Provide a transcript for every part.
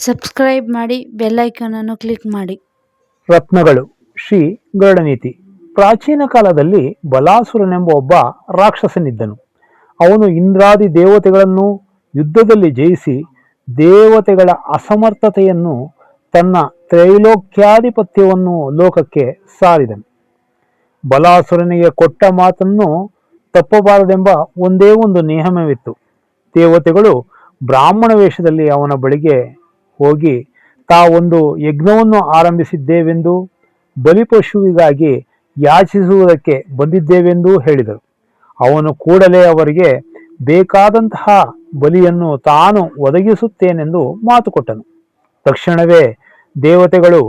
Subscribe ಮಾಡಿ bell icon ಅನ್ನು click ಮಾಡಿ. ರತ್ನಗಳು ಶ್ರೀ ಗರುಡನೀತಿ. ಪ್ರಾಚೀನ ಕಾಲದಲ್ಲಿ ಬಲಾಸುರನೆಂಬ ಒಬ್ಬ ರಾಕ್ಷಸನಿದ್ದನು. ಅವನು ಇಂದ್ರಾದಿ ದೇವತೆಗಳನ್ನು ಯುದ್ಧದಲ್ಲಿ ಜಯಿಸಿ ದೇವತೆಗಳ ಅಸಮರ್ಥತೆಯನ್ನು ತನ್ನ ತ್ರೈಲೋಕ್ಯಾಧಿಪತ್ಯವನ್ನು ಲೋಕಕ್ಕೆ ಸಾರಿದನು. ಬಲಾಸುರನಿಗೆ ಕೊಟ್ಟ ಮಾತನ್ನು ತಪ್ಪಬಾರದೆಂಬ ಒಂದೇ ಒಂದು ನಿಯಮವಿತ್ತು. ದೇವತೆಗಳು ಬ್ರಾಹ್ಮಣ ವೇಷದಲ್ಲಿ ಅವನ ಬಳಿಗೆ ಹೋಗಿ ತಾವೊಂದು ಯಜ್ಞವನ್ನು ಆರಂಭಿಸಿದ್ದೇವೆಂದು, ಬಲಿಪಶುವಿಗಾಗಿ ಯಾಚಿಸುವುದಕ್ಕೆ ಬಂದಿದ್ದೇವೆಂದು ಹೇಳಿದರು. ಅವನು ಕೂಡಲೇ ಅವರಿಗೆ ಬೇಕಾದಂತಹ ಬಲಿಯನ್ನು ತಾನು ಒದಗಿಸುತ್ತೇನೆಂದು ಮಾತು ಕೊಟ್ಟನು. ತಕ್ಷಣವೇ ದೇವತೆಗಳು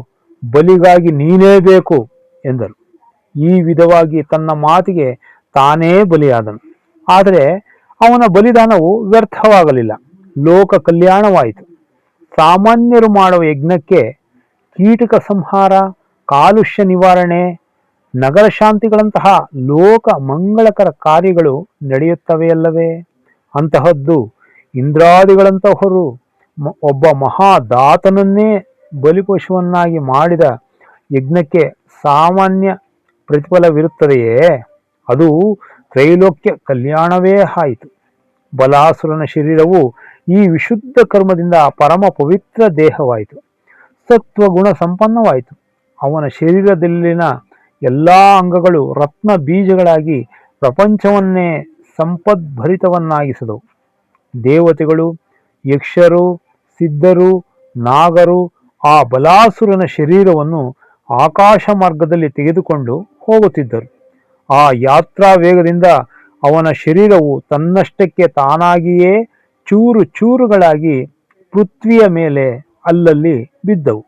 ಬಲಿಗಾಗಿ ನೀನೇ ಬೇಕು ಎಂದರು. ಈ ವಿಧವಾಗಿ ತನ್ನ ಮಾತಿಗೆ ತಾನೇ ಬಲಿಯಾದನು. ಆದರೆ ಅವನ ಬಲಿದಾನವು ವ್ಯರ್ಥವಾಗಲಿಲ್ಲ, ಲೋಕ ಕಲ್ಯಾಣವಾಯಿತು. ಸಾಮಾನ್ಯರು ಮಾಡುವ ಯಜ್ಞಕ್ಕೆ ಕೀಟಕ ಸಂಹಾರ, ಕಾಲುಷ್ಯ ನಿವಾರಣೆ, ನಗರ ಶಾಂತಿಗಳಂತಹ ಲೋಕ ಮಂಗಳಕರ ಕಾರ್ಯಗಳು ನಡೆಯುತ್ತವೆಯಲ್ಲವೇ? ಅಂತಹದ್ದು ಇಂದ್ರಾದಿಗಳಂತಹವರು ಒಬ್ಬ ಮಹಾದಾತನನ್ನೇ ಬಲಿಪಶುವನ್ನಾಗಿ ಮಾಡಿದ ಯಜ್ಞಕ್ಕೆ ಸಾಮಾನ್ಯ ಪ್ರತಿಫಲವಿರುತ್ತದೆಯೇ? ಅದು ತ್ರೈಲೋಕ್ಯ ಕಲ್ಯಾಣವೇ ಆಯಿತು. ಬಲಾಸುರನ ಶರೀರವು ಈ ವಿಶುದ್ಧ ಕರ್ಮದಿಂದ ಪರಮ ಪವಿತ್ರ ದೇಹವಾಯಿತು, ಸತ್ವಗುಣ ಸಂಪನ್ನವಾಯಿತು. ಅವನ ಶರೀರದಲ್ಲಿನ ಎಲ್ಲ ಅಂಗಗಳು ರತ್ನ ಬೀಜಗಳಾಗಿ ಪ್ರಪಂಚವನ್ನೇ ಸಂಪದ್ಭರಿತವನ್ನಾಗಿಸಿದವು. ದೇವತೆಗಳು, ಯಕ್ಷರು, ಸಿದ್ಧರು, ನಾಗರು ಆ ಬಲಾಸುರನ ಶರೀರವನ್ನು ಆಕಾಶ ಮಾರ್ಗದಲ್ಲಿ ತೆಗೆದುಕೊಂಡು ಹೋಗುತ್ತಿದ್ದರು. ಆ ಯಾತ್ರಾ ವೇಗದಿಂದ ಅವನ ಶರೀರವು ತನ್ನಷ್ಟಕ್ಕೆ ತಾನಾಗಿಯೇ ಚೂರು ಚೂರುಗಳಾಗಿ ಪೃಥ್ವಿಯ ಮೇಲೆ ಅಲ್ಲಲ್ಲಿ ಬಿದ್ದವು.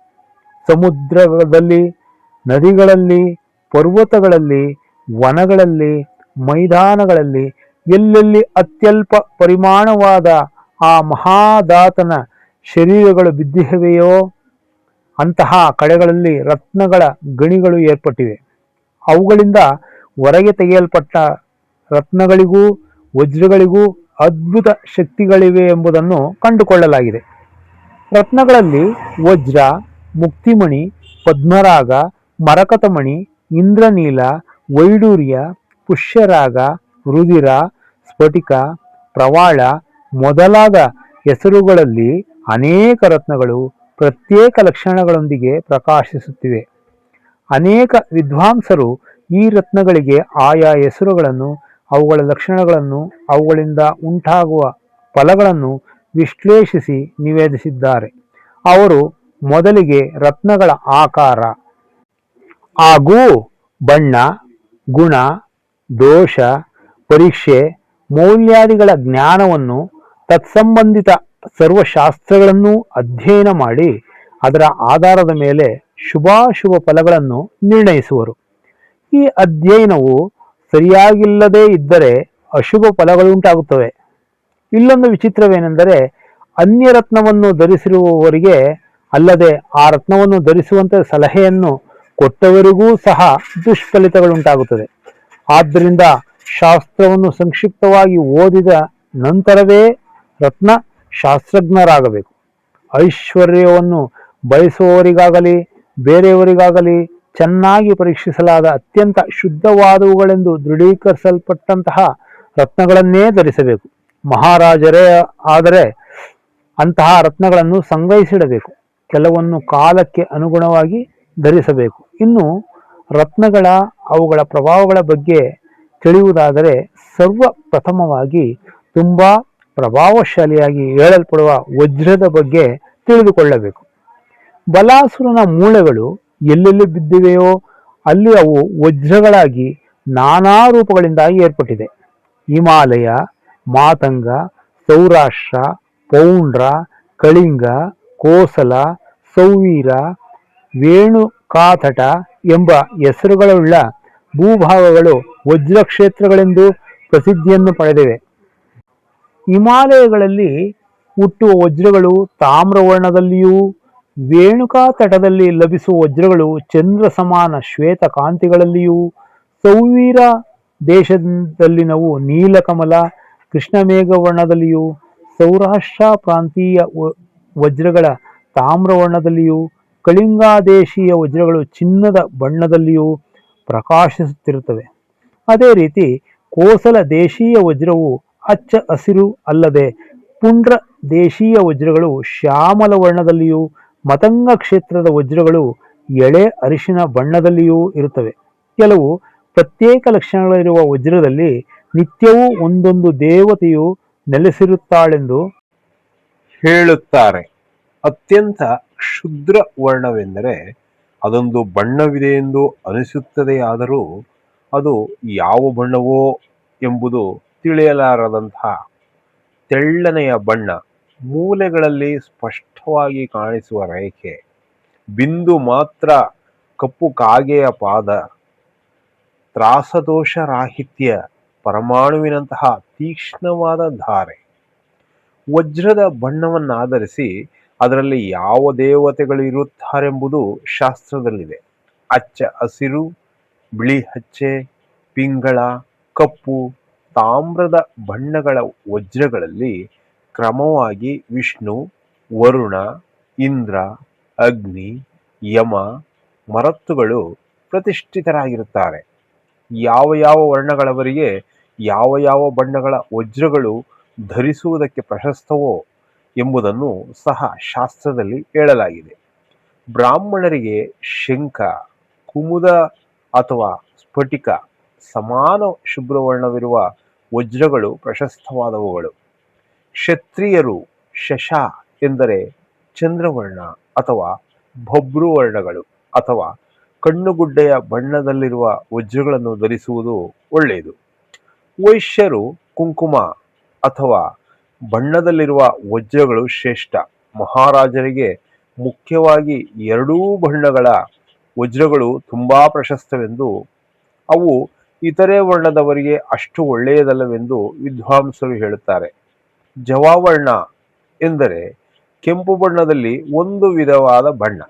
ಸಮುದ್ರದಲ್ಲಿ, ನದಿಗಳಲ್ಲಿ, ಪರ್ವತಗಳಲ್ಲಿ, ವನಗಳಲ್ಲಿ, ಮೈದಾನಗಳಲ್ಲಿ ಎಲ್ಲೆಲ್ಲಿ ಅತ್ಯಲ್ಪ ಪರಿಮಾಣವಾದ ಆ ಮಹಾದಾತನ ಶರೀರಗಳು ಬಿದ್ದಿವೆಯೋ ಅಂತಹ ಕಡೆಗಳಲ್ಲಿ ರತ್ನಗಳ ಗಣಿಗಳು ಏರ್ಪಟ್ಟಿವೆ. ಅವುಗಳಿಂದ ಹೊರಗೆ ತೆಗೆಯಲ್ಪಟ್ಟ ರತ್ನಗಳಿಗೂ ವಜ್ರಗಳಿಗೂ ಅದ್ಭುತ ಶಕ್ತಿಗಳಿವೆ ಎಂಬುದನ್ನು ಕಂಡುಕೊಳ್ಳಲಾಗಿದೆ. ರತ್ನಗಳಲ್ಲಿ ವಜ್ರ, ಮುಕ್ತಿಮಣಿ, ಪದ್ಮರಾಗ, ಮರಕತಮಣಿ, ಇಂದ್ರನೀಲ, ವೈಡೂರ್ಯ, ಪುಷ್ಯರಾಗ, ರುಧಿರ, ಸ್ಫಟಿಕ, ಪ್ರವಾಳ ಮೊದಲಾದ ಹೆಸರುಗಳಲ್ಲಿ ಅನೇಕ ರತ್ನಗಳು ಪ್ರತ್ಯೇಕ ಲಕ್ಷಣಗಳೊಂದಿಗೆ ಪ್ರಕಾಶಿಸುತ್ತಿವೆ. ಅನೇಕ ವಿದ್ವಾಂಸರು ಈ ರತ್ನಗಳಿಗೆ ಆಯಾ ಹೆಸರುಗಳನ್ನು, ಅವುಗಳ ಲಕ್ಷಣಗಳನ್ನು, ಅವುಗಳಿಂದ ಉಂಟಾಗುವ ಫಲಗಳನ್ನು ವಿಶ್ಲೇಷಿಸಿ ನಿವೇದಿಸಿದ್ದಾರೆ. ಅವರು ಮೊದಲಿಗೆ ರತ್ನಗಳ ಆಕಾರ ಹಾಗೂ ಬಣ್ಣ, ಗುಣ, ದೋಷ, ಪರೀಕ್ಷೆ, ಮೌಲ್ಯಾದಿಗಳ ಜ್ಞಾನವನ್ನು, ತತ್ಸಂಬಂಧಿತ ಸರ್ವಶಾಸ್ತ್ರಗಳನ್ನು ಅಧ್ಯಯನ ಮಾಡಿ ಅದರ ಆಧಾರದ ಮೇಲೆ ಶುಭಾಶುಭ ಫಲಗಳನ್ನು ನಿರ್ಣಯಿಸುವರು. ಈ ಅಧ್ಯಯನವು ಸರಿಯಾಗಿಲ್ಲದೇ ಇದ್ದರೆ ಅಶುಭ ಫಲಗಳುಂಟಾಗುತ್ತವೆ. ಇಲ್ಲೊಂದು ವಿಚಿತ್ರವೇನೆಂದರೆ, ಅನ್ಯ ರತ್ನವನ್ನು ಧರಿಸಿರುವವರಿಗೆ ಅಲ್ಲದೆ ಆ ರತ್ನವನ್ನು ಧರಿಸುವಂತೆ ಸಲಹೆಯನ್ನು ಕೊಟ್ಟವರಿಗೂ ಸಹ ದುಷ್ಫಲಿತಗಳುಂಟಾಗುತ್ತದೆ. ಆದ್ದರಿಂದ ಶಾಸ್ತ್ರವನ್ನು ಸಂಕ್ಷಿಪ್ತವಾಗಿ ಓದಿದ ನಂತರವೇ ರತ್ನ ಶಾಸ್ತ್ರಜ್ಞರಾಗಬೇಕು. ಐಶ್ವರ್ಯವನ್ನು ಬಯಸುವವರಿಗಾಗಲಿ ಬೇರೆಯವರಿಗಾಗಲಿ ಚೆನ್ನಾಗಿ ಪರೀಕ್ಷಿಸಲಾದ ಅತ್ಯಂತ ಶುದ್ಧವಾದವುಗಳೆಂದು ದೃಢೀಕರಿಸಲ್ಪಟ್ಟಂತಹ ರತ್ನಗಳನ್ನೇ ಧರಿಸಬೇಕು. ಮಹಾರಾಜರೇ ಆದರೆ ಅಂತಹ ರತ್ನಗಳನ್ನು ಸಂಗ್ರಹಿಸಿಡಬೇಕು. ಕೆಲವನ್ನು ಕಾಲಕ್ಕೆ ಅನುಗುಣವಾಗಿ ಧರಿಸಬೇಕು. ಇನ್ನು ರತ್ನಗಳ ಅವುಗಳ ಪ್ರಭಾವಗಳ ಬಗ್ಗೆ ತಿಳಿಯುವುದಾದರೆ ಸರ್ವಪ್ರಥಮವಾಗಿ ತುಂಬಾ ಪ್ರಭಾವಶಾಲಿಯಾಗಿ ಹೇಳಲ್ಪಡುವ ವಜ್ರದ ಬಗ್ಗೆ ತಿಳಿದುಕೊಳ್ಳಬೇಕು. ಬಲಾಸುರನ ಮೂಳೆಗಳು ಎಲ್ಲೆಲ್ಲಿ ಬಿದ್ದಿವೆಯೋ ಅಲ್ಲಿ ಅವು ವಜ್ರಗಳಾಗಿ ನಾನಾ ರೂಪಗಳಿಂದಾಗಿ ಏರ್ಪಟ್ಟಿದೆ. ಹಿಮಾಲಯ, ಮಾತಂಗ, ಸೌರಾಷ್ಟ್ರ, ಪೌಂಡ್ರ, ಕಳಿಂಗ, ಕೋಸಲ, ಸೌವೀರ, ವೇಣುಕಾತಟ ಎಂಬ ಹೆಸರುಗಳುಳ್ಳ ಭೂಭಾಗಗಳು ವಜ್ರಕ್ಷೇತ್ರಗಳೆಂದು ಪ್ರಸಿದ್ಧಿಯನ್ನು ಪಡೆದಿವೆ. ಹಿಮಾಲಯಗಳಲ್ಲಿ ಹುಟ್ಟುವ ವಜ್ರಗಳು ತಾಮ್ರವರ್ಣದಲ್ಲಿಯೂ, ವೇಣುಕಾ ತಟದಲ್ಲಿ ಲಭಿಸುವ ವಜ್ರಗಳು ಚಂದ್ರ ಸಮಾನ ಶ್ವೇತ ಕಾಂತಿಗಳಲ್ಲಿಯೂ, ಸೌವೀರ ದೇಶದಲ್ಲಿನವು ನೀಲಕಮಲ ಕೃಷ್ಣಮೇಘ ವರ್ಣದಲ್ಲಿಯೂ, ಸೌರಾಷ್ಟ್ರ ಪ್ರಾಂತೀಯ ವಜ್ರಗಳ ತಾಮ್ರವರ್ಣದಲ್ಲಿಯೂ, ಕಳಿಂಗಾದೇಶೀಯ ವಜ್ರಗಳು ಚಿನ್ನದ ಬಣ್ಣದಲ್ಲಿಯೂ ಪ್ರಕಾಶಿಸುತ್ತಿರುತ್ತವೆ. ಅದೇ ರೀತಿ ಕೋಸಲ ದೇಶೀಯ ವಜ್ರವು ಅಚ್ಚ ಹಸಿರು ಅಲ್ಲದೆ ಪುಂಡ್ರ ದೇಶೀಯ ವಜ್ರಗಳು ಶ್ಯಾಮಲ ವರ್ಣದಲ್ಲಿಯೂ, ಮತಂಗ ಕ್ಷೇತ್ರದ ವಜ್ರಗಳು ಎಳೆ ಅರಿಶಿನ ಬಣ್ಣದಲ್ಲಿಯೂ ಇರುತ್ತವೆ. ಕೆಲವು ಪ್ರತ್ಯೇಕ ಲಕ್ಷಣಗಳಿರುವ ವಜ್ರದಲ್ಲಿ ನಿತ್ಯವೂ ಒಂದೊಂದು ದೇವತೆಯು ನೆಲೆಸಿರುತ್ತಾಳೆಂದು ಹೇಳುತ್ತಾರೆ. ಅತ್ಯಂತ ಕ್ಷುದ್ರ ವರ್ಣವೆಂದರೆ ಅದೊಂದು ಬಣ್ಣವಿದೆಯೆಂದು ಅನಿಸುತ್ತದೆಯಾದರೂ ಅದು ಯಾವ ಬಣ್ಣವೋ ಎಂಬುದು ತಿಳಿಯಲಾರದಂತಹ ತೆಳ್ಳನೆಯ ಬಣ್ಣ, ಮೂಲೆಗಳಲ್ಲಿ ಸ್ಪಷ್ಟವಾಗಿ ಕಾಣಿಸುವ ರೇಖೆ, ಬಿಂದು ಮಾತ್ರ ಕಪ್ಪು ಕಾಗೆಯ ಪಾದ, ತ್ರಾಸದೋಷ ರಾಹಿತ್ಯ, ಪರಮಾಣುವಿನಂತಹ ತೀಕ್ಷ್ಣವಾದ ಧಾರೆ. ವಜ್ರದ ಬಣ್ಣವನ್ನಾಧರಿಸಿ ಅದರಲ್ಲಿ ಯಾವ ದೇವತೆಗಳು ಇರುತ್ತಾರೆಂಬುದು ಶಾಸ್ತ್ರದಲ್ಲಿದೆ. ಅಚ್ಚ ಹಸಿರು, ಬಿಳಿ ಹಚ್ಚೆ, ಪಿಂಗಳ, ಕಪ್ಪು, ತಾಮ್ರದ ಬಣ್ಣಗಳ ವಜ್ರಗಳಲ್ಲಿ ಕ್ರಮವಾಗಿ ವಿಷ್ಣು, ವರುಣ, ಇಂದ್ರ, ಅಗ್ನಿ, ಯಮ, ಮರತ್ತುಗಳು ಪ್ರತಿಷ್ಠಿತರಾಗಿರುತ್ತಾರೆ. ಯಾವ ಯಾವ ವರ್ಣಗಳವರಿಗೆ ಯಾವ ಯಾವ ಬಣ್ಣಗಳ ವಜ್ರಗಳು ಧರಿಸುವುದಕ್ಕೆ ಪ್ರಶಸ್ತವೋ ಎಂಬುದನ್ನು ಸಹ ಶಾಸ್ತ್ರದಲ್ಲಿ ಹೇಳಲಾಗಿದೆ. ಬ್ರಾಹ್ಮಣರಿಗೆ ಶಂಖ, ಕುಮುದ ಅಥವಾ ಸ್ಫಟಿಕ ಸಮಾನ ಶುಭ್ರವರ್ಣವಿರುವ ವಜ್ರಗಳು ಪ್ರಶಸ್ತವಾದವುಗಳು. ಕ್ಷತ್ರಿಯರು ಶಶ ಎಂದರೆ ಚಂದ್ರವರ್ಣ ಅಥವಾ ಭಬ್ರುವರ್ಣಗಳು ಅಥವಾ ಕಣ್ಣುಗುಡ್ಡೆಯ ಬಣ್ಣದಲ್ಲಿರುವ ವಜ್ರಗಳನ್ನು ಧರಿಸುವುದು ಒಳ್ಳೆಯದು. ವೈಶ್ಯರು ಕುಂಕುಮ ಅಥವಾ ಬಣ್ಣದಲ್ಲಿರುವ ವಜ್ರಗಳು ಶ್ರೇಷ್ಠ. ಮಹಾರಾಜರಿಗೆ ಮುಖ್ಯವಾಗಿ ಎರಡೂ ಬಣ್ಣಗಳ ವಜ್ರಗಳು ತುಂಬಾ ಪ್ರಶಸ್ತವೆಂದು, ಅವು ಇತರೆ ವರ್ಣದವರಿಗೆ ಅಷ್ಟು ಒಳ್ಳೆಯದಲ್ಲವೆಂದು ವಿದ್ವಾಂಸರು ಹೇಳುತ್ತಾರೆ. ಜವಾವರ್ಣ ಎಂದರೆ ಕೆಂಪು ಬಣ್ಣದಲ್ಲಿ ಒಂದು ವಿಧವಾದ ಬಣ್ಣ.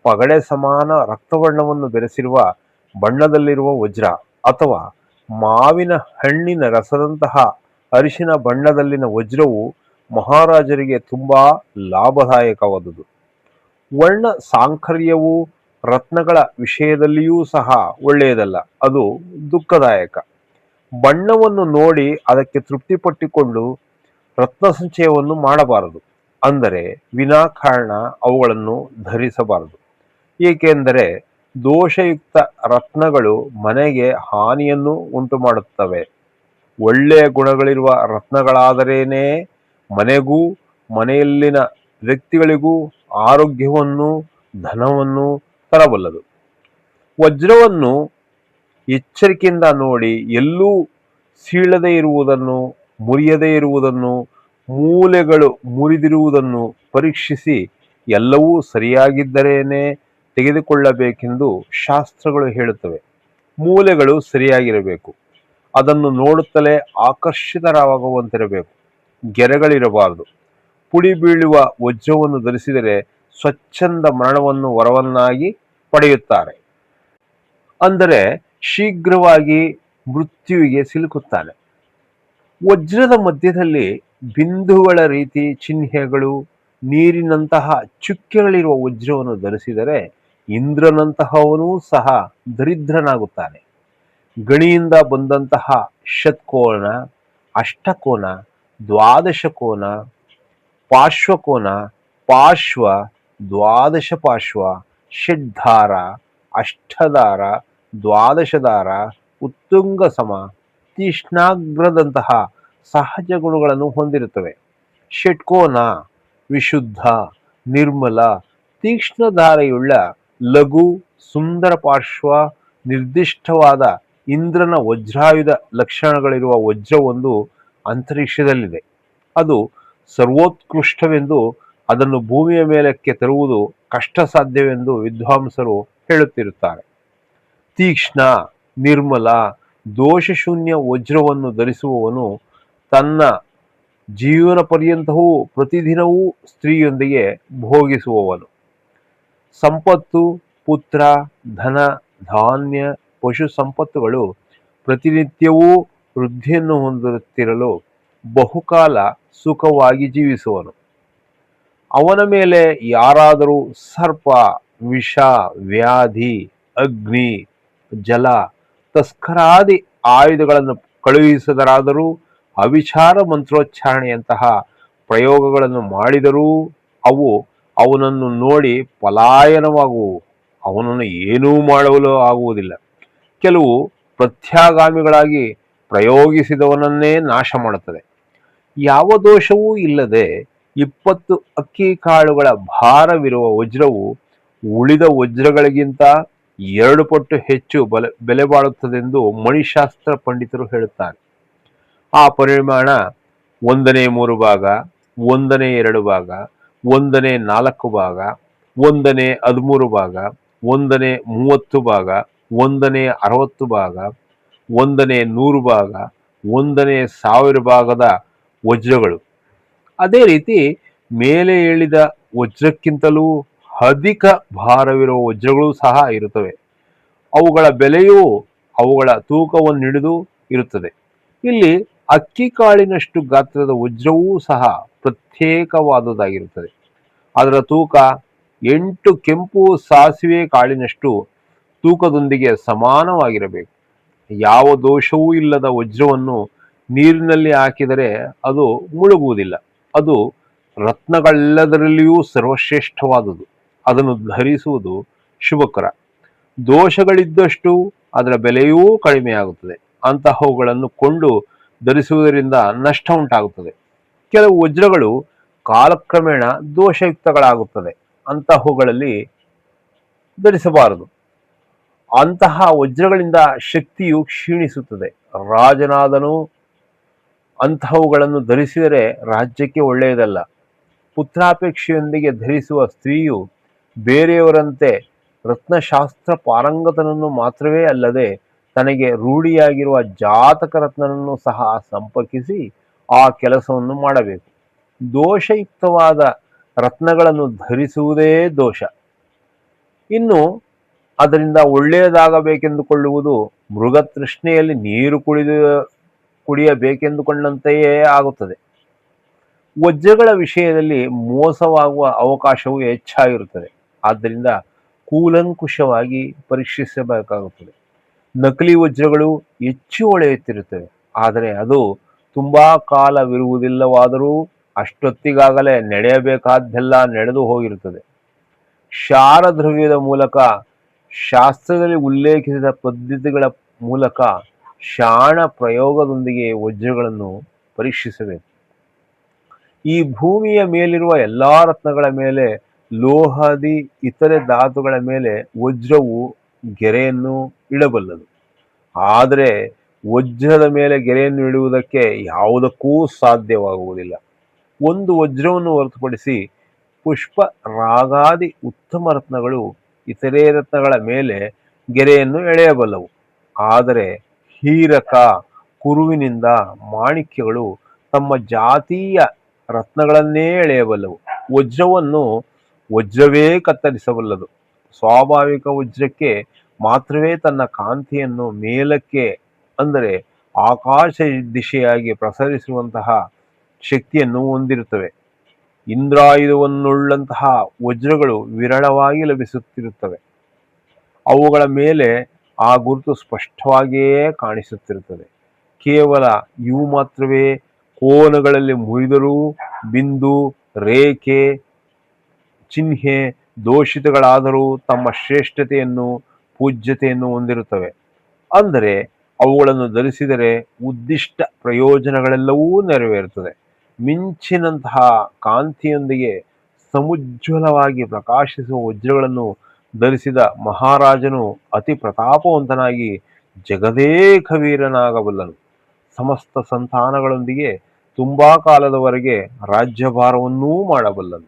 ಪಗಡೆ ಸಮಾನ ರಕ್ತವರ್ಣವನ್ನು ಬೆರೆಸಿರುವ ಬಣ್ಣದಲ್ಲಿರುವ ವಜ್ರ ಅಥವಾ ಮಾವಿನ ಹಣ್ಣಿನ ರಸದಂತಹ ಅರಿಶಿನ ಬಣ್ಣದಲ್ಲಿನ ವಜ್ರವು ಮಹಾರಾಜರಿಗೆ ತುಂಬಾ ಲಾಭದಾಯಕವಾದುದು. ವರ್ಣ ಸಾಂಕರ್ಯವು ರತ್ನಗಳ ವಿಷಯದಲ್ಲಿಯೂ ಸಹ ಒಳ್ಳೆಯದಲ್ಲ, ಅದು ದುಃಖದಾಯಕ. ಬಣ್ಣವನ್ನು ನೋಡಿ ಅದಕ್ಕೆ ತೃಪ್ತಿಪಟ್ಟುಕೊಂಡು ರತ್ನ ಸಂಚಯವನ್ನು ಮಾಡಬಾರದು. ಅಂದರೆ ವಿನಾಕಾರಣ ಅವುಗಳನ್ನು ಧರಿಸಬಾರದು. ಏಕೆಂದರೆ ದೋಷಯುಕ್ತ ರತ್ನಗಳು ಮನೆಗೆ ಹಾನಿಯನ್ನು ಉಂಟು ಮಾಡುತ್ತವೆ. ಒಳ್ಳೆಯ ಗುಣಗಳಿರುವ ರತ್ನಗಳಾದರೇನೇ ಮನೆಗೂ ಮನೆಯಲ್ಲಿನ ವ್ಯಕ್ತಿಗಳಿಗೂ ಆರೋಗ್ಯವನ್ನು, ಧನವನ್ನು ತರಬಲ್ಲದು. ವಜ್ರವನ್ನು ಎಚ್ಚರಿಕೆಯಿಂದ ನೋಡಿ, ಎಲ್ಲೂ ಸೀಳದೇ ಇರುವುದನ್ನು, ಮುರಿಯದೇ ಇರುವುದನ್ನು, ಮೂಲೆಗಳು ಮುರಿದಿರುವುದನ್ನು ಪರೀಕ್ಷಿಸಿ ಎಲ್ಲವೂ ಸರಿಯಾಗಿದ್ದರೇನೆ ತೆಗೆದುಕೊಳ್ಳಬೇಕೆಂದು ಶಾಸ್ತ್ರಗಳು ಹೇಳುತ್ತವೆ. ಮೂಲೆಗಳು ಸರಿಯಾಗಿರಬೇಕು. ಅದನ್ನು ನೋಡುತ್ತಲೇ ಆಕರ್ಷಿತರಾಗುವಂತಿರಬೇಕು. ಗೆರೆಗಳಿರಬಾರದು. ಪುಡಿ ಬೀಳುವ ವಜ್ರವನ್ನು ಧರಿಸಿದರೆ ಸ್ವಚ್ಛಂದ ಮರಣವನ್ನು ವರವನ್ನಾಗಿ ಪಡೆಯುತ್ತಾರೆ. ಅಂದರೆ ಶೀಘ್ರವಾಗಿ ಮೃತ್ಯುವಿಗೆ ಸಿಲುಕುತ್ತಾನೆ. ವಜ್ರದ ಮಧ್ಯದಲ್ಲಿ ಬಿಂದುಗಳ ರೀತಿ ಚಿಹ್ನೆಗಳು, ನೀರಿನಂತಹ ಚುಕ್ಕೆಗಳಿರುವ ವಜ್ರವನ್ನು ಧರಿಸಿದರೆ ಇಂದ್ರನಂತಹವನೂ ಸಹ ದರಿದ್ರನಾಗುತ್ತಾನೆ. ಗಣಿಯಿಂದ ಬಂದಂತಹ ಷಟ್ಕೋನ, ಅಷ್ಟಕೋನ, ದ್ವಾದಶಕೋನ, ಪಾರ್ಶ್ವಕೋನ, ಪಾರ್ಶ್ವ, ದ್ವಾದಶ ಪಾರ್ಶ್ವ, ಷಡ್ಧಾರ, ಅಷ್ಟಧಾರ, ದ್ವಾದಶಧಾರ, ಉತ್ತುಂಗ ಸಮ, ತೀಕ್ಷ್ಣಾಗ್ರದಂತಹ ಸಹಜ ಗುಣಗಳನ್ನು ಹೊಂದಿರುತ್ತವೆ. ಷಟ್ಕೋನ ವಿಶುದ್ಧ, ನಿರ್ಮಲ, ತೀಕ್ಷ್ಣಧಾರೆಯುಳ್ಳ, ಲಘು, ಸುಂದರ ಪಾರ್ಶ್ವ, ನಿರ್ದಿಷ್ಟವಾದ ಇಂದ್ರನ ವಜ್ರಾಯುಧ ಲಕ್ಷಣಗಳಿರುವ ವಜ್ರವೊಂದು ಅಂತರಿಕ್ಷದಲ್ಲಿದೆ. ಅದು ಸರ್ವೋತ್ಕೃಷ್ಟವೆಂದು, ಅದನ್ನು ಭೂಮಿಯ ಮೇಲಕ್ಕೆ ತರುವುದು ಕಷ್ಟ ಸಾಧ್ಯವೆಂದು ವಿದ್ವಾಂಸರು ಹೇಳುತ್ತಿರುತ್ತಾರೆ. ತೀಕ್ಷ್ಣ, ನಿರ್ಮಲ, ದೋಷಶೂನ್ಯ ವಜ್ರವನ್ನು ಧರಿಸುವವನು ತನ್ನ ಜೀವನ ಪರ್ಯಂತವೂ ಪ್ರತಿದಿನವೂ ಸ್ತ್ರೀಯೊಂದಿಗೆ ಭೋಗಿಸುವವನು. ಸಂಪತ್ತು, ಪುತ್ರ, ಧನ, ಧಾನ್ಯ, ಪಶು ಸಂಪತ್ತುಗಳು ಪ್ರತಿನಿತ್ಯವೂ ವೃದ್ಧಿಯನ್ನು ಹೊಂದುತ್ತಿರಲು ಬಹುಕಾಲ ಸುಖವಾಗಿ ಜೀವಿಸುವನು. ಅವನ ಮೇಲೆ ಯಾರಾದರೂ ಸರ್ಪ, ವಿಷ, ವ್ಯಾಧಿ, ಅಗ್ನಿ, ಜಲ, ತಸ್ಕರಾದಿ ಆಯುಧಗಳನ್ನು ಕಳುಹಿಸದರಾದರೂ, ಅವಿಚಾರ ಮಂತ್ರೋಚ್ಚಾರಣೆಯಂತಹ ಪ್ರಯೋಗಗಳನ್ನು ಮಾಡಿದರೂ ಅವು ಅವನನ್ನು ನೋಡಿ ಪಲಾಯನವಾಗುವು. ಅವನನ್ನು ಏನೂ ಮಾಡಲು ಆಗುವುದಿಲ್ಲ. ಕೆಲವು ಪ್ರತ್ಯಾಗಾಮಿಗಳಾಗಿ ಪ್ರಯೋಗಿಸಿದವನನ್ನೇ ನಾಶ ಮಾಡುತ್ತದೆ. ಯಾವ ದೋಷವೂ ಇಲ್ಲದೆ 20 ಅಕ್ಕಿ ಕಾಳುಗಳ ಭಾರವಿರುವ ವಜ್ರವು ಉಳಿದ ವಜ್ರಗಳಿಗಿಂತ 2 ಪಟ್ಟು ಹೆಚ್ಚು ಬೆಲೆ ಬಾಳುತ್ತದೆಂದು ಮಣಿಶಾಸ್ತ್ರ ಪಂಡಿತರು ಹೇಳುತ್ತಾರೆ. ಆ ಪರಿಮಾಣ 1/3 ಭಾಗ, 1/2 ಭಾಗ, 1/4 ಭಾಗ, 1/13 ಭಾಗ, 1/30 ಭಾಗ, 1/60 ಭಾಗ, 1/100 ಭಾಗ, 1/1000 ಭಾಗದ ವಜ್ರಗಳು. ಅದೇ ರೀತಿ ಮೇಲೆ ಹೇಳಿದ ವಜ್ರಕ್ಕಿಂತಲೂ ಅಧಿಕ ಭಾರವಿರುವ ವಜ್ರಗಳು ಸಹ ಇರುತ್ತವೆ. ಅವುಗಳ ಬೆಲೆಯೂ ಅವುಗಳ ತೂಕವನ್ನಿಡಿದು ಇರುತ್ತದೆ. ಇಲ್ಲಿ ಅಕ್ಕಿ ಕಾಳಿನಷ್ಟು ಗಾತ್ರದ ವಜ್ರವೂ ಸಹ ಪ್ರತ್ಯೇಕವಾದುದಾಗಿರುತ್ತದೆ. ಅದರ ತೂಕ 8 ಕೆಂಪು ಸಾಸಿವೆ ಕಾಳಿನಷ್ಟು ತೂಕದೊಂದಿಗೆ ಸಮಾನವಾಗಿರಬೇಕು. ಯಾವ ದೋಷವೂ ಇಲ್ಲದ ವಜ್ರವನ್ನು ನೀರಿನಲ್ಲಿ ಹಾಕಿದರೆ ಅದು ಮುಳುಗುವುದಿಲ್ಲ. ಅದು ರತ್ನಗಳೆಲ್ಲದರಲ್ಲಿಯೂ ಸರ್ವಶ್ರೇಷ್ಠವಾದುದು. ಅದನ್ನು ಧರಿಸುವುದು ಶುಭಕರ. ದೋಷಗಳಿದ್ದಷ್ಟು ಅದರ ಬೆಲೆಯೂ ಕಡಿಮೆಯಾಗುತ್ತದೆ. ಅಂತಹವುಗಳನ್ನು ಕೊಂಡು ಧರಿಸುವುದರಿಂದ ನಷ್ಟ ಉಂಟಾಗುತ್ತದೆ. ಕೆಲವು ವಜ್ರಗಳು ಕಾಲಕ್ರಮೇಣ ದೋಷಯುಕ್ತಗಳಾಗುತ್ತದೆ. ಅಂತಹವುಗಳಲ್ಲಿ ಧರಿಸಬಾರದು. ಅಂತಹ ವಜ್ರಗಳಿಂದ ಶಕ್ತಿಯು ಕ್ಷೀಣಿಸುತ್ತದೆ. ರಾಜನಾದನು ಅಂತಹವುಗಳನ್ನು ಧರಿಸಿದರೆ ರಾಜ್ಯಕ್ಕೆ ಒಳ್ಳೆಯದಲ್ಲ. ಪುತ್ರಾಪೇಕ್ಷೆಯೊಂದಿಗೆ ಧರಿಸುವ ಸ್ತ್ರೀಯು ಬೇರೆಯವರಂತೆ ರತ್ನಶಾಸ್ತ್ರ ಪಾರಂಗತನನ್ನು ಮಾತ್ರವೇ ಅಲ್ಲದೆ ತನಗೆ ರೂಢಿಯಾಗಿರುವ ಜಾತಕ ರತ್ನನನ್ನು ಸಹ ಸಂಪರ್ಕಿಸಿ ಆ ಕೆಲಸವನ್ನು ಮಾಡಬೇಕು. ದೋಷಯುಕ್ತವಾದ ರತ್ನಗಳನ್ನು ಧರಿಸುವುದೇ ದೋಷ. ಇನ್ನು ಅದರಿಂದ ಒಳ್ಳೆಯದಾಗಬೇಕೆಂದುಕೊಳ್ಳುವುದು ಮೃಗತೃಷ್ಣೆಯಲ್ಲಿ ನೀರು ಕುಡಿಯಬೇಕೆಂದುಕೊಂಡಂತೆಯೇ ಆಗುತ್ತದೆ. ವಜ್ರಗಳ ವಿಷಯದಲ್ಲಿ ಮೋಸವಾಗುವ ಅವಕಾಶವು ಹೆಚ್ಚಾಗಿರುತ್ತದೆ. ಆದ್ದರಿಂದ ಕೂಲಂಕುಷವಾಗಿ ಪರೀಕ್ಷಿಸಬೇಕಾಗುತ್ತದೆ. ನಕಲಿ ವಜ್ರಗಳು ಹೆಚ್ಚು ಹೊಳೆಯುತ್ತಿರುತ್ತವೆ, ಆದರೆ ಅದು ತುಂಬಾ ಕಾಲವಿರುವುದಿಲ್ಲವಾದರೂ ಅಷ್ಟೊತ್ತಿಗಾಗಲೇ ನಡೆಯಬೇಕಾದ್ದೆಲ್ಲ ನಡೆದು ಹೋಗಿರುತ್ತದೆ. ಕ್ಷಾರದ್ರವ್ಯದ ಮೂಲಕ, ಶಾಸ್ತ್ರದಲ್ಲಿ ಉಲ್ಲೇಖಿಸಿದ ಪದ್ಧತಿಗಳ ಮೂಲಕ ಶಾಣ ಪ್ರಯೋಗದೊಂದಿಗೆ ವಜ್ರಗಳನ್ನು ಪರೀಕ್ಷಿಸಬೇಕು. ಈ ಭೂಮಿಯ ಮೇಲಿರುವ ಎಲ್ಲಾ ರತ್ನಗಳ ಮೇಲೆ, ಲೋಹದಿ ಇತರೆ ಧಾತುಗಳ ಮೇಲೆ ವಜ್ರವು ಗೆರೆಯನ್ನು ಇಡಬಲ್ಲದು. ಆದರೆ ವಜ್ರದ ಮೇಲೆ ಗೆರೆಯನ್ನು ಇಡುವುದಕ್ಕೆ ಯಾವುದಕ್ಕೂ ಸಾಧ್ಯವಾಗುವುದಿಲ್ಲ. ಒಂದು ವಜ್ರವನ್ನು ಹೊರತುಪಡಿಸಿ ಪುಷ್ಪ, ರಾಗಾದಿ ಉತ್ತಮ ರತ್ನಗಳು ಇತರೆ ರತ್ನಗಳ ಮೇಲೆ ಗೆರೆಯನ್ನು ಎಳೆಯಬಲ್ಲವು. ಆದರೆ ಹೀರಕ, ಕುರುವಿನಿಂದ ಮಾಣಿಕ್ಯಗಳು ತಮ್ಮ ಜಾತೀಯ ರತ್ನಗಳನ್ನೇ ಎಳೆಯಬಲ್ಲವು. ವಜ್ರವನ್ನು ವಜ್ರವೇ ಕತ್ತರಿಸಬಲ್ಲದು. ಸ್ವಾಭಾವಿಕ ವಜ್ರಕ್ಕೆ ಮಾತ್ರವೇ ತನ್ನ ಕಾಂತಿಯನ್ನು ಮೇಲಕ್ಕೆ, ಅಂದರೆ ಆಕಾಶ ದಿಶೆಯಾಗಿ ಪ್ರಸರಿಸುವಂತಹ ಶಕ್ತಿಯನ್ನು ಹೊಂದಿರುತ್ತವೆ. ಇಂದ್ರಾಯುಧವನ್ನುಳ್ಳಂತಹ ವಜ್ರಗಳು ವಿರಳವಾಗಿ ಲಭಿಸುತ್ತಿರುತ್ತವೆ. ಅವುಗಳ ಮೇಲೆ ಆ ಗುರುತು ಸ್ಪಷ್ಟವಾಗಿಯೇ ಕಾಣಿಸುತ್ತಿರುತ್ತದೆ. ಕೇವಲ ಇವು ಮಾತ್ರವೇ ಕೋನಗಳಲ್ಲಿ ಮುರಿದರೂ ಬಿಂದು, ರೇಖೆ, ಚಿಹ್ನೆ ದೋಷಿತಗಳಾದರೂ ತಮ್ಮ ಶ್ರೇಷ್ಠತೆಯನ್ನು, ಪೂಜ್ಯತೆಯನ್ನು ಹೊಂದಿರುತ್ತವೆ. ಅಂದರೆ ಅವುಗಳನ್ನು ಧರಿಸಿದರೆ ಉದ್ದಿಷ್ಟ ಪ್ರಯೋಜನಗಳೆಲ್ಲವೂ ನೆರವೇರುತ್ತದೆ. ಮಿಂಚಿನಂತಹ ಕಾಂತಿಯೊಂದಿಗೆ ಸಮುಜ್ವಲವಾಗಿ ಪ್ರಕಾಶಿಸುವ ವಜ್ರಗಳನ್ನು ಧರಿಸಿದ ಮಹಾರಾಜನು ಅತಿ ಪ್ರತಾಪವಂತನಾಗಿ ಜಗದೇಕ ವೀರನಾಗಬಲ್ಲನು. ಸಮಸ್ತ ಸಂತಾನಗಳೊಂದಿಗೆ ತುಂಬಾ ಕಾಲದವರೆಗೆ ರಾಜ್ಯಭಾರವನ್ನೂ ಮಾಡಬಲ್ಲನು.